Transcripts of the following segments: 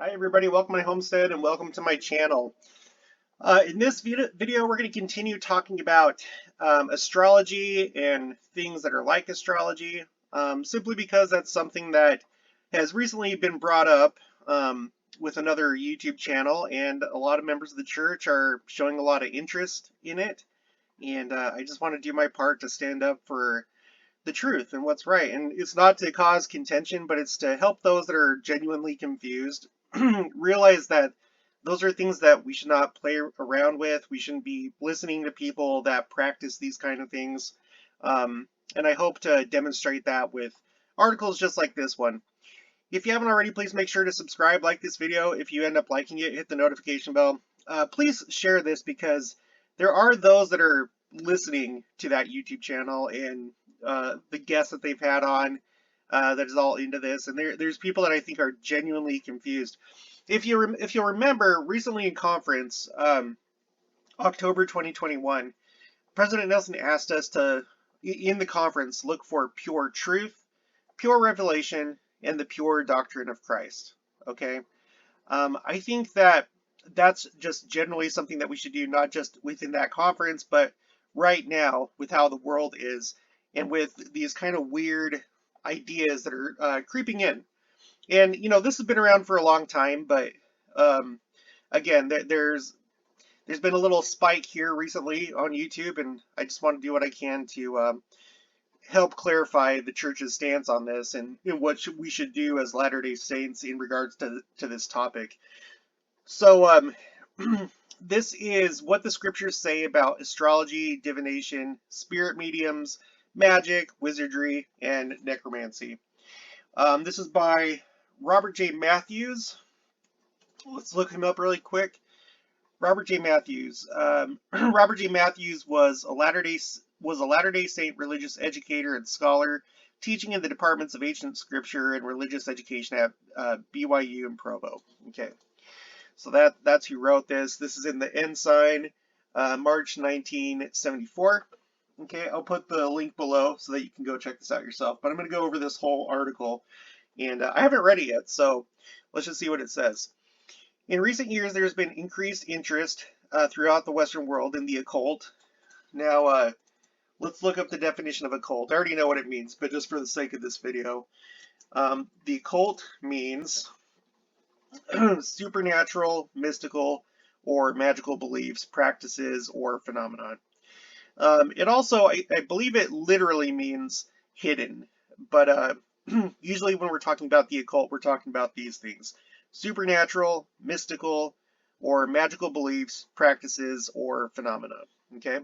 Hi everybody, welcome to my homestead and welcome to my channel. In this video, we're going to continue talking about astrology and things that are like astrology, simply because that's something that has recently been brought up with another YouTube channel, and a lot of members of the church are showing a lot of interest in it, and I just want to do my part to stand up for the truth and what's right. And it's not to cause contention, but it's to help those that are genuinely confused realize that those are things that we should not play around with. We shouldn't be listening to people that practice these kind of things. And I hope to demonstrate that with articles just like this one. If you haven't already, please make sure to subscribe, like this video. If you end up liking it, hit the notification bell. Please share this because there are those that are listening to that YouTube channel and the guests that they've had on that is all into this, and there's people that I think are genuinely confused. If you'll remember, recently in conference, October 2021, President Nelson asked us to, in the conference, look for pure truth, pure revelation, and the pure doctrine of Christ. Okay, I think that that's just generally something that we should do, not just within that conference, but right now with how the world is, and with these kind of weird ideas that are creeping in. And you know, this has been around for a long time, but again, there's been a little spike here recently on YouTube, and I just want to do what I can to help clarify the church's stance on this and what we should do as Latter-day Saints in regards to this topic. So this is what the scriptures say about astrology, divination, spirit mediums, magic, wizardry, and necromancy. This is by Robert J. Matthews. Let's look him up really quick. Robert J. Matthews. Robert J. Matthews was a Latter-day Saint religious educator and scholar, teaching in the departments of ancient scripture and religious education at BYU in Provo. Okay, so that's who wrote this. This is in the Ensign, March 1974. Okay, I'll put the link below so that you can go check this out yourself. But I'm going to go over this whole article, and I haven't read it yet, so let's just see what it says. In recent years, there has been increased interest throughout the Western world in the occult. Now, let's look up the definition of occult. I already know what it means, but just for the sake of this video, the occult means supernatural, mystical, or magical beliefs, practices, or phenomenon. It also, I believe it literally means hidden, but usually when we're talking about the occult, we're talking about these things: supernatural, mystical, or magical beliefs, practices, or phenomena. Okay?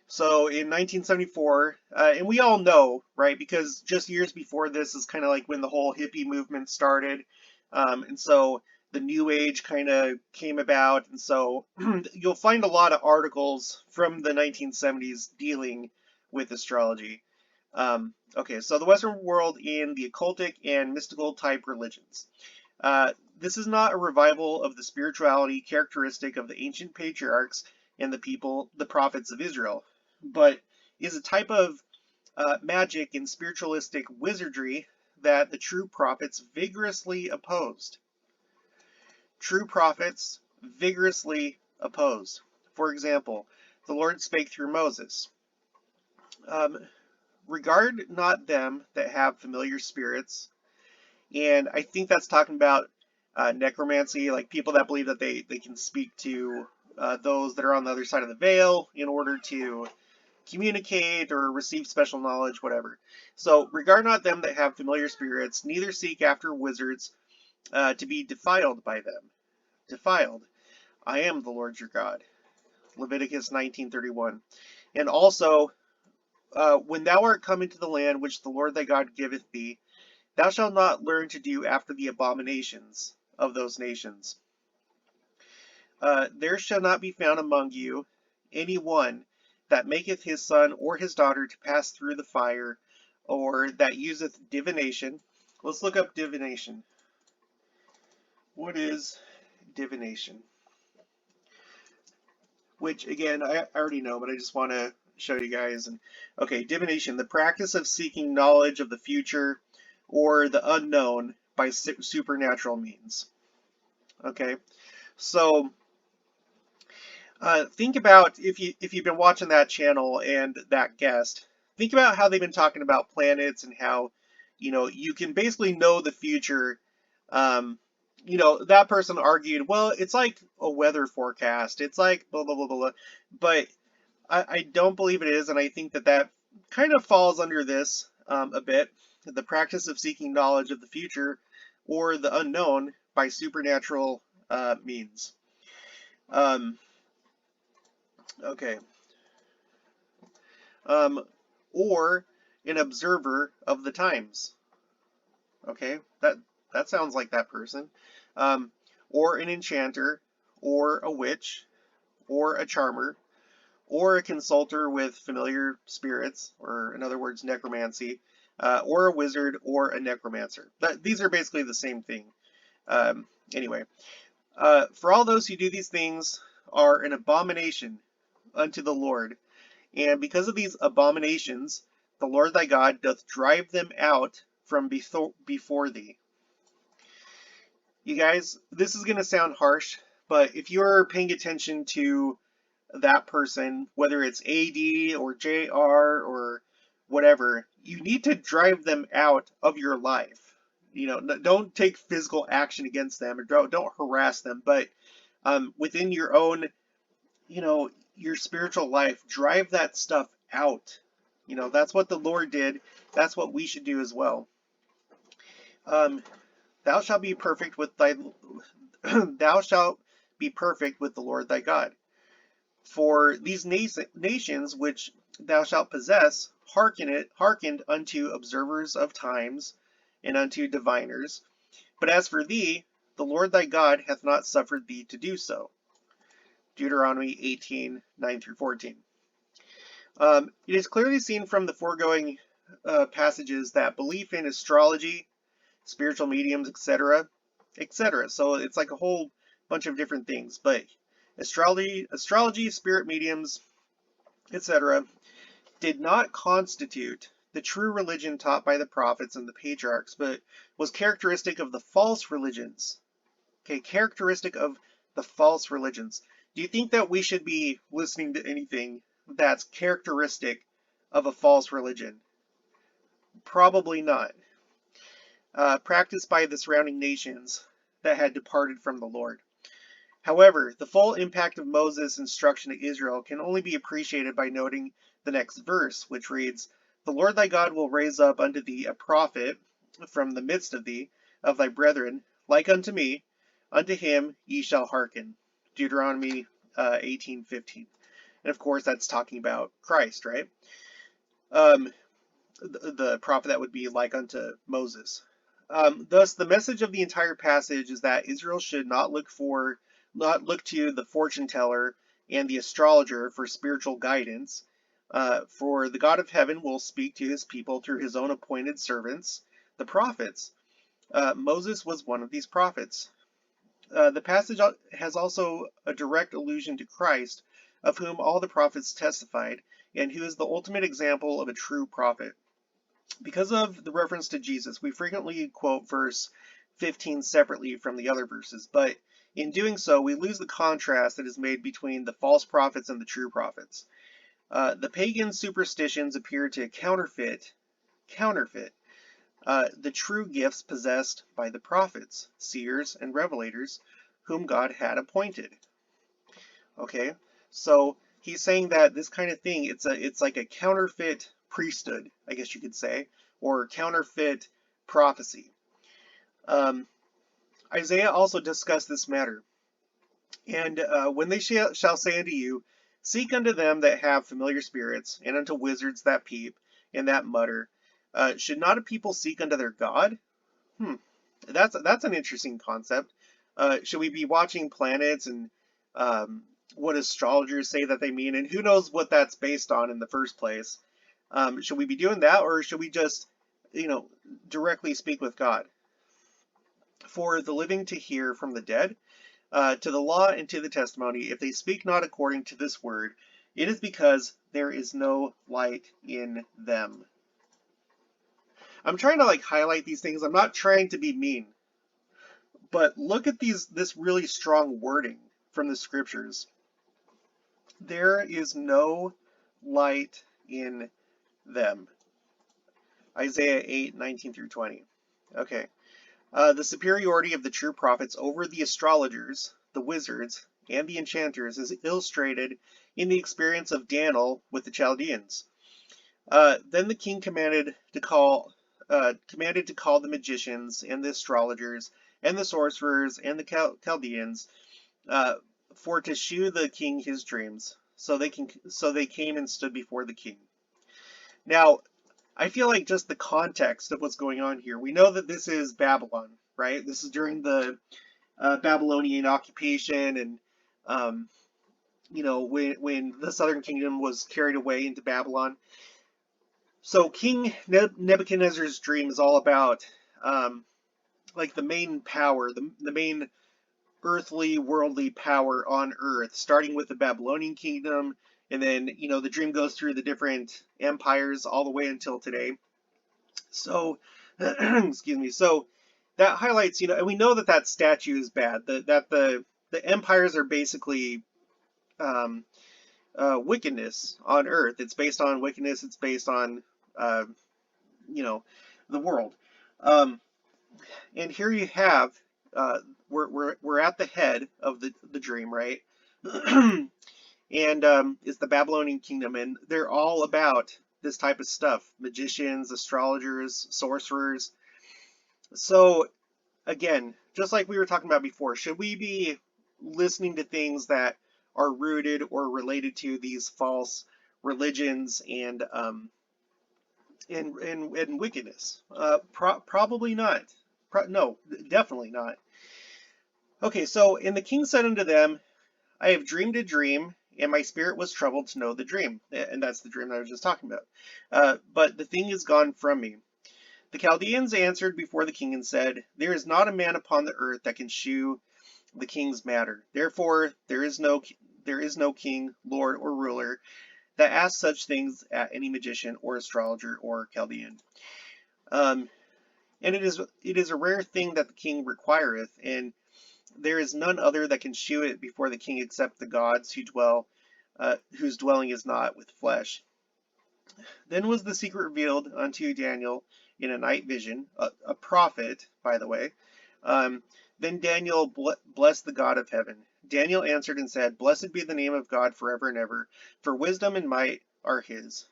So in 1974, and we all know, right, because just years before this is kind of like when the whole hippie movement started, and so the New Age kind of came about, and so you'll find a lot of articles from the 1970s dealing with astrology. Okay, so the Western world in the occultic and mystical type religions. This is not a revival of the spirituality characteristic of the ancient patriarchs and the prophets of Israel, but is a type of magic and spiritualistic wizardry that the true prophets vigorously opposed. True prophets vigorously oppose. For example, the Lord spake through Moses. Regard not them that have familiar spirits. And I think that's talking about necromancy, like people that believe that they can speak to those that are on the other side of the veil in order to communicate or receive special knowledge, whatever. So, regard not them that have familiar spirits, neither seek after wizards to be defiled by them. Defiled. I am the Lord your God. Leviticus 19:31. And also, when thou art come into the land which the Lord thy God giveth thee, thou shalt not learn to do after the abominations of those nations. There shall not be found among you any one that maketh his son or his daughter to pass through the fire, or that useth divination. Let's look up divination. What is divination? Which, again, I already know, but I just want to show you guys. And okay, divination, the practice of seeking knowledge of the future or the unknown by supernatural means. Okay, so think about if you've been watching that channel and that guest, think about how they've been talking about planets and how, you can basically know the future. That person argued, well, it's like a weather forecast. It's like blah, blah, blah, blah, blah. But I don't believe it is, and I think that kind of falls under this a bit. The practice of seeking knowledge of the future or the unknown by supernatural means. Okay. Or an observer of the times. Okay, that sounds like that person. Or an enchanter, or a witch, or a charmer, or a consulter with familiar spirits, or in other words, necromancy, or a wizard, or a necromancer. These are basically the same thing. Anyway, for all those who do these things are an abomination unto the Lord, and because of these abominations, the Lord thy God doth drive them out from before thee. You guys, this is going to sound harsh, but if you're paying attention to that person, whether it's AD or JR or whatever, you need to drive them out of your life. Don't take physical action against them, or don't harass them, but within your own, your spiritual life, drive that stuff out. That's what the Lord did. That's what we should do as well. Thou shalt be perfect with thou shalt be perfect with the Lord thy God. For these nations which thou shalt possess hearkened unto observers of times and unto diviners. But as for thee, the Lord thy God hath not suffered thee to do so. Deuteronomy 18:9-14. It is clearly seen from the foregoing passages that belief in astrology, spiritual mediums, etc. So it's like a whole bunch of different things. But astrology, spirit mediums, etc. did not constitute the true religion taught by the prophets and the patriarchs, but was characteristic of the false religions. Okay, characteristic of the false religions. Do you think that we should be listening to anything that's characteristic of a false religion? Probably not. Practiced by the surrounding nations that had departed from the Lord. However, the full impact of Moses' instruction to Israel can only be appreciated by noting the next verse, which reads, The Lord thy God will raise up unto thee a prophet from the midst of thee, of thy brethren, like unto me, unto him ye shall hearken. Deuteronomy 18:15. And of course, that's talking about Christ, right? The prophet that would be like unto Moses. Thus, the message of the entire passage is that Israel should not look to the fortune teller and the astrologer for spiritual guidance, for the God of heaven will speak to his people through his own appointed servants, the prophets. Moses was one of these prophets. The passage has also a direct allusion to Christ, of whom all the prophets testified, and who is the ultimate example of a true prophet. Because of the reference to Jesus, we frequently quote verse 15 separately from the other verses, but in doing so, we lose the contrast that is made between the false prophets and the true prophets. The pagan superstitions appear to counterfeit the true gifts possessed by the prophets, seers, and revelators, whom God had appointed. Okay, so he's saying that this kind of thing, it's like a counterfeit priesthood, I guess you could say, or counterfeit prophecy. Isaiah also discussed this matter. And when they shall say unto you, Seek unto them that have familiar spirits, and unto wizards that peep, and that mutter, should not a people seek unto their God? That's an interesting concept. Should we be watching planets and what astrologers say that they mean, and who knows what that's based on in the first place? Should we be doing that, or should we just, directly speak with God? For the living to hear from the dead, to the law and to the testimony, if they speak not according to this word, it is because there is no light in them. I'm trying to like highlight these things. I'm not trying to be mean, but look at this really strong wording from the scriptures. There is no light in them. Isaiah 8:19 through 20. Okay. The superiority of the true prophets over the astrologers, the wizards, and the enchanters is illustrated in the experience of Daniel with the Chaldeans. Then the king commanded to call the magicians and the astrologers and the sorcerers and the Chaldeans for to shew the king his dreams. So they came and stood before the king. Now, I feel like just the context of what's going on here. We know that this is Babylon, right? This is during the Babylonian occupation, and when the southern kingdom was carried away into Babylon. So King Nebuchadnezzar's dream is all about like the main power, the main earthly, worldly power on earth, starting with the Babylonian kingdom, and then the dream goes through the different empires all the way until today. So, excuse me. So that highlights, and we know that statue is bad. That the empires are basically wickedness on earth. It's based on wickedness. It's based on the world. And here you have we're at the head of the dream, right? And it's the Babylonian kingdom, and they're all about this type of stuff: magicians, astrologers, sorcerers. So again, just like we were talking about before, should we be listening to things that are rooted or related to these false religions and wickedness? Probably not. No, definitely not. Okay, so, and the king said unto them, I have dreamed a dream, and my spirit was troubled to know the dream. And that's the dream that I was just talking about. But the thing is gone from me. The Chaldeans answered before the king and said, there is not a man upon the earth that can shew the king's matter. Therefore, there is no king, lord, or ruler that asks such things at any magician or astrologer or Chaldean. And it is a rare thing that the king requireth, and there is none other that can shew it before the king except the gods whose dwelling is not with flesh. Then was the secret revealed unto Daniel in a night vision, a prophet, by the way. Then Daniel blessed the God of heaven. Daniel answered and said, blessed be the name of God forever and ever, for wisdom and might are his.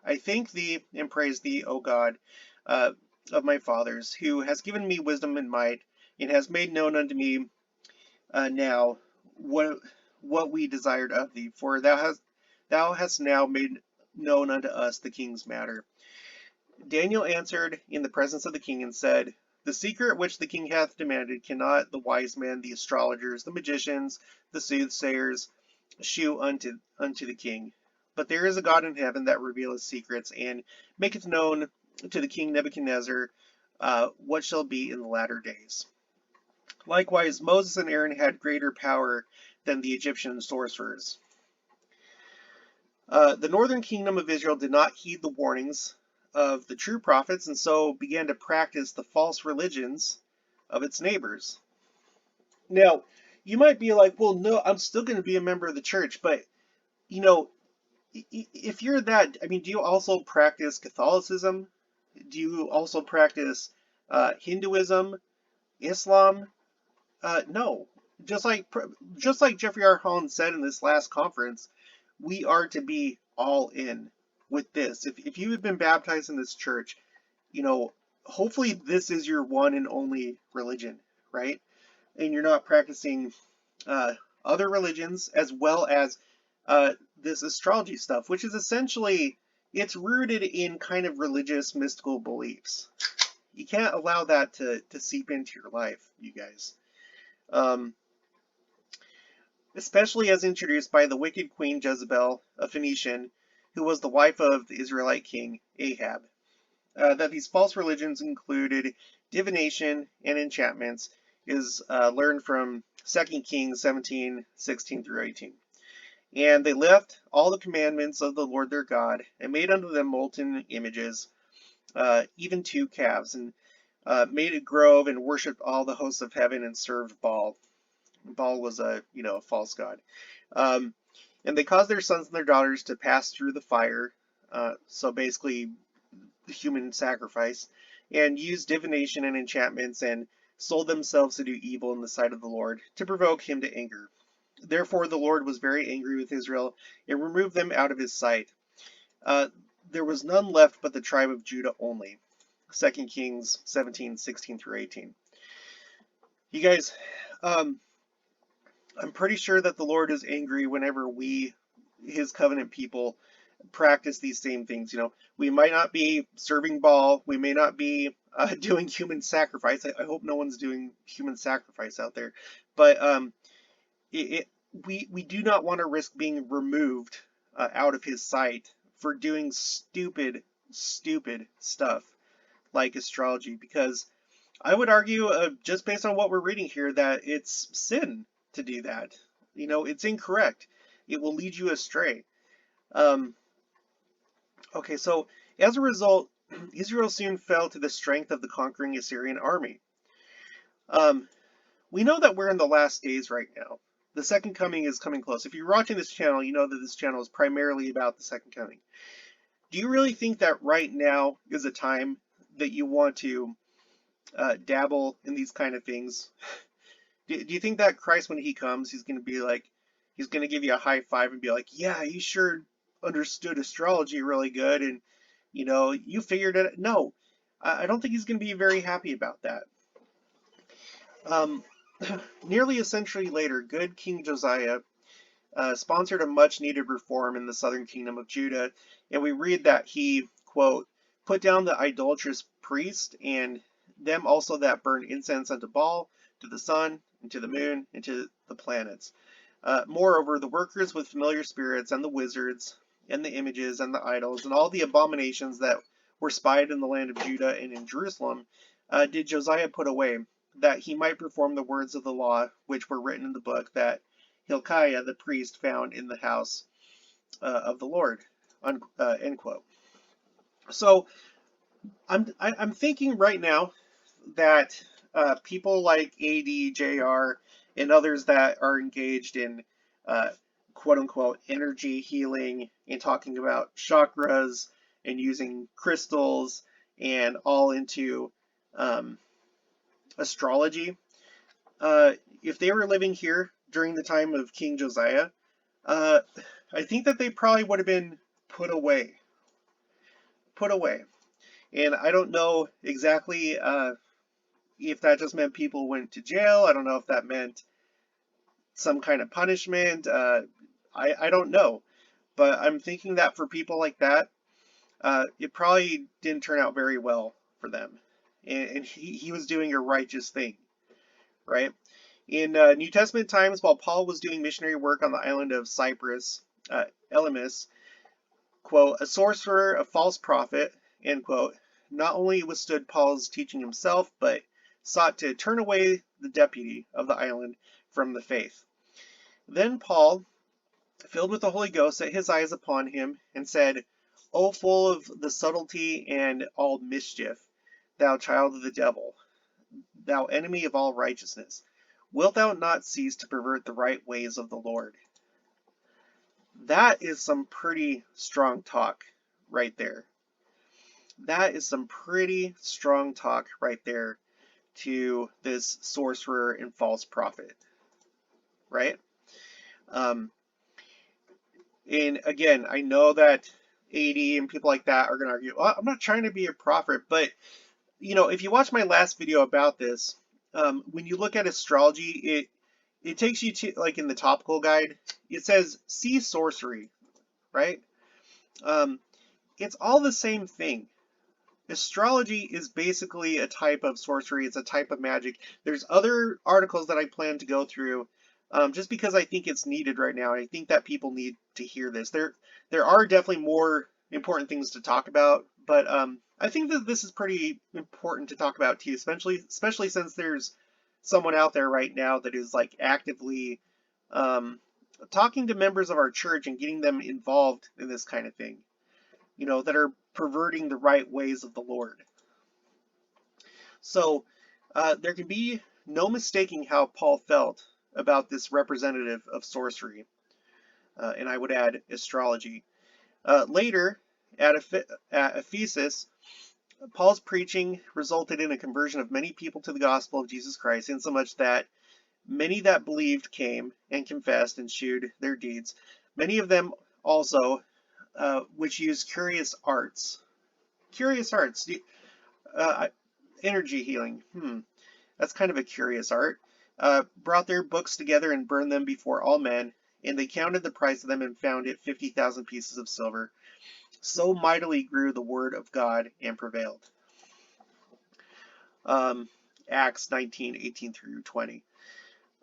I thank thee and praise thee, O God, of my fathers, who has given me wisdom and might, and has made known unto me now what we desired of thee, for thou hast now made known unto us the king's matter. Daniel answered in the presence of the king and said, the secret which the king hath demanded cannot the wise men, the astrologers, the magicians, the soothsayers shew unto the king. But there is a God in heaven that revealeth secrets, and maketh known to the king Nebuchadnezzar what shall be in the latter days. Likewise, Moses and Aaron had greater power than the Egyptian sorcerers. The northern kingdom of Israel did not heed the warnings of the true prophets, and so began to practice the false religions of its neighbors. Now, you might be like, well, no, I'm still going to be a member of the church, but, if you're that, do you also practice Catholicism? Do you also practice Hinduism, Islam? No. Just like Jeffrey R. Holland said in this last conference, we are to be all in with this. If you have been baptized in this church, hopefully this is your one and only religion, right? And you're not practicing other religions as well as this astrology stuff, which is essentially, it's rooted in kind of religious, mystical beliefs. You can't allow that to seep into your life, you guys. Especially as introduced by the wicked queen Jezebel, a Phoenician, who was the wife of the Israelite king Ahab. That these false religions included divination and enchantments is learned from 2 Kings 17:16 through 18. And they left all the commandments of the Lord their God, and made unto them molten images, even 2 calves, and made a grove and worshipped all the hosts of heaven and served Baal. Baal was a false god. Um, and they caused their sons and their daughters to pass through the fire, so basically human sacrifice, and used divination and enchantments and sold themselves to do evil in the sight of the Lord to provoke him to anger. Therefore the Lord was very angry with Israel and removed them out of his sight. There was none left but the tribe of Judah only. 2 Kings 17:16 through 18. You guys, I'm pretty sure that the Lord is angry whenever we, his covenant people, practice these same things. We might not be serving Baal, we may not be doing human sacrifice. I hope no one's doing human sacrifice out there, but we do not want to risk being removed out of his sight for doing stupid stuff like astrology, because I would argue, just based on what we're reading here, that it's sin to do that. It's incorrect. It will lead you astray. Okay, so as a result, Israel soon fell to the strength of the conquering Assyrian army. We know that we're in the last days right now. The second coming is coming close. If you're watching this channel, you know that this channel is primarily about the second coming. Do you really think that right now is a time that you want to dabble in these kind of things? Do you think that Christ, when he comes, he's going to give you a high five and be like, yeah, you sure understood astrology really good, and you figured it out? No, I don't think he's going to be very happy about that. Nearly a century later, good King Josiah sponsored a much needed reform in the southern kingdom of Judah, and we read that he, quote, put down the idolatrous priest and them also that burn incense unto Baal, to the sun, and to the moon, and to the planets. Moreover, the workers with familiar spirits, and the wizards, and the images, and the idols, and all the abominations that were spied in the land of Judah and in Jerusalem, did Josiah put away, that he might perform the words of the law which were written in the book that Hilkiah the priest found in the house of the Lord. End quote. So I'm thinking right now that people like AD, JR, and others that are engaged in quote unquote energy healing and talking about chakras and using crystals and all into astrology, if they were living here during the time of King Josiah, I think that they probably would have been put away. And I don't know exactly if that just meant people went to jail. I don't know if that meant some kind of punishment. I don't know. But I'm thinking that for people like that, it probably didn't turn out very well for them. And he was doing a righteous thing, right? In New Testament times, while Paul was doing missionary work on the island of Cyprus, Elymas, quote, a sorcerer, a false prophet, end quote, not only withstood Paul's teaching himself, but sought to turn away the deputy of the island from the faith. Then Paul, filled with the Holy Ghost, set his eyes upon him and said, O full of the subtlety and all mischief, thou child of the devil, thou enemy of all righteousness, wilt thou not cease to pervert the right ways of the Lord? That is some pretty strong talk right there. That is some pretty strong talk right there to this sorcerer and false prophet, right? And again, I know that AD and people like that are going to argue, well, I'm not trying to be a prophet, but if you watch my last video about this, when you look at astrology, it takes you to, like in the Topical guide, it says, see sorcery, right? It's all the same thing. Astrology is basically a type of sorcery. It's a type of magic. There's other articles that I plan to go through, just because I think it's needed right now. I think that people need to hear this. There are definitely more important things to talk about, but I think that this is pretty important to talk about too, especially since there's someone out there right now that is like actively talking to members of our church and getting them involved in this kind of thing. That are perverting the right ways of the Lord. So there can be no mistaking how Paul felt about this representative of sorcery, and I would add astrology. Later, at Ephesus, Paul's preaching resulted in a conversion of many people to the gospel of Jesus Christ, insomuch that many that believed came and confessed and shewed their deeds. Many of them also, which used curious arts. Curious arts. Energy healing. That's kind of a curious art. Brought their books together and burned them before all men, and they counted the price of them and found it 50,000 pieces of silver. So mightily grew the word of God and prevailed. Acts 19:18 through 20.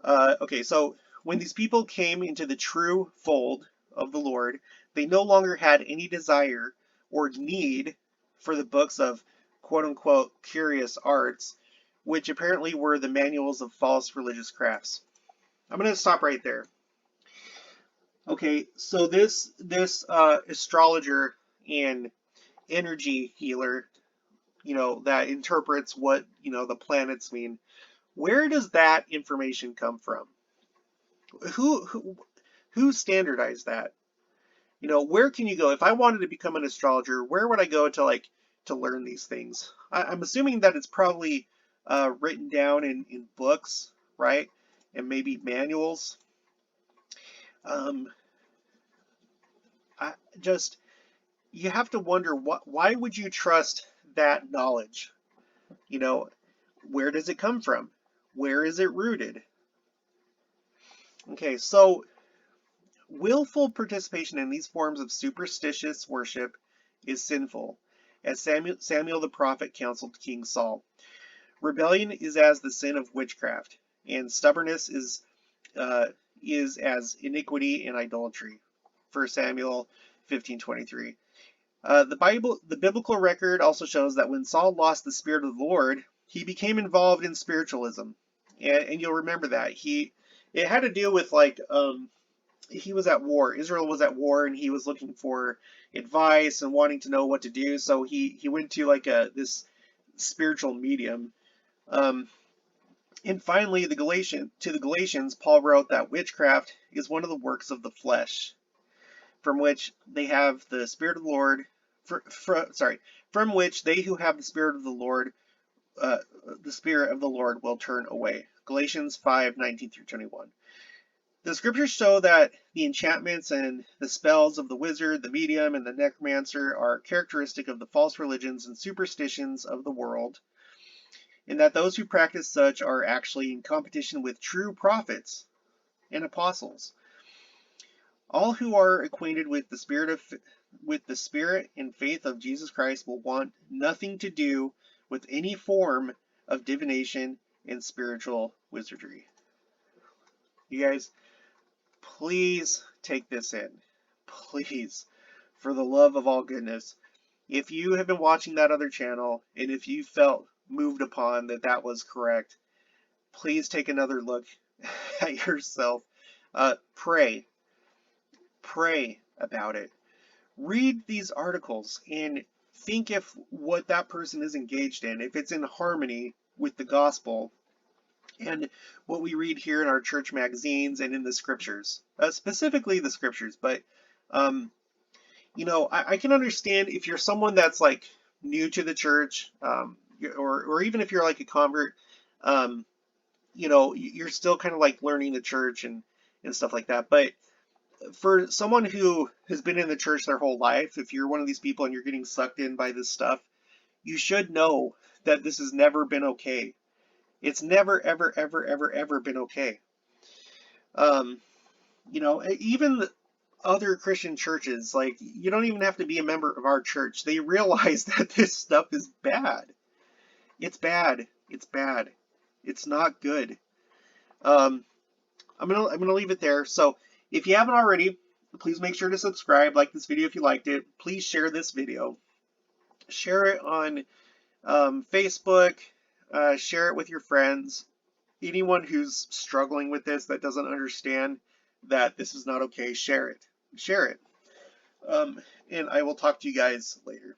Okay, so when these people came into the true fold of the Lord, they no longer had any desire or need for the books of quote-unquote curious arts, which apparently were the manuals of false religious crafts. I'm going to stop right there. Okay, so this astrologer and energy healer, that interprets what, the planets mean. Where does that information come from? Who standardized that? Where can you go? If I wanted to become an astrologer, where would I go to learn these things? I'm assuming that it's probably written down in books, right? And maybe manuals. You have to wonder, why would you trust that knowledge? Where does it come from? Where is it rooted? Okay, so willful participation in these forms of superstitious worship is sinful, as Samuel the prophet counseled King Saul. Rebellion is as the sin of witchcraft, and stubbornness is as iniquity and idolatry. 1 Samuel 15:23. The biblical record also shows that when Saul lost the Spirit of the Lord, he became involved in spiritualism, and you'll remember that it had to do with he was at war. Israel was at war, and he was looking for advice and wanting to know what to do. So he went to this spiritual medium. And finally, to the Galatians, Paul wrote that witchcraft is one of the works of the flesh, from which they have the Spirit of the Lord. From which they who have the Spirit of the Lord will turn away. Galatians 5:19 through 21. The scriptures show that the enchantments and the spells of the wizard, the medium, and the necromancer are characteristic of the false religions and superstitions of the world, and that those who practice such are actually in competition with true prophets and apostles. All who are acquainted with the spirit and faith of Jesus Christ will want nothing to do with any form of divination and spiritual wizardry. You guys, please take this in. Please, for the love of all goodness. If you have been watching that other channel, and if you felt moved upon that was correct, please take another look at yourself. Pray about it. Read these articles and think if what that person is engaged in, if it's in harmony with the gospel and what we read here in our church magazines and in the scriptures, specifically the scriptures. But I can understand if you're someone that's new to the church, or even if you're a convert, you're still kind of learning the church and stuff like that. But for someone who has been in the church their whole life, if you're one of these people and you're getting sucked in by this stuff, you should know that this has never been okay. It's never, ever, ever, ever, ever been okay. Even other Christian churches, you don't even have to be a member of our church. They realize that this stuff is bad. It's bad. It's bad. It's not good. I'm gonna leave it there. So if you haven't already, please make sure to subscribe, like this video if you liked it. Please share this video. Share it on Facebook. Share it with your friends. Anyone who's struggling with this, that doesn't understand that this is not okay, share it. Share it. And I will talk to you guys later.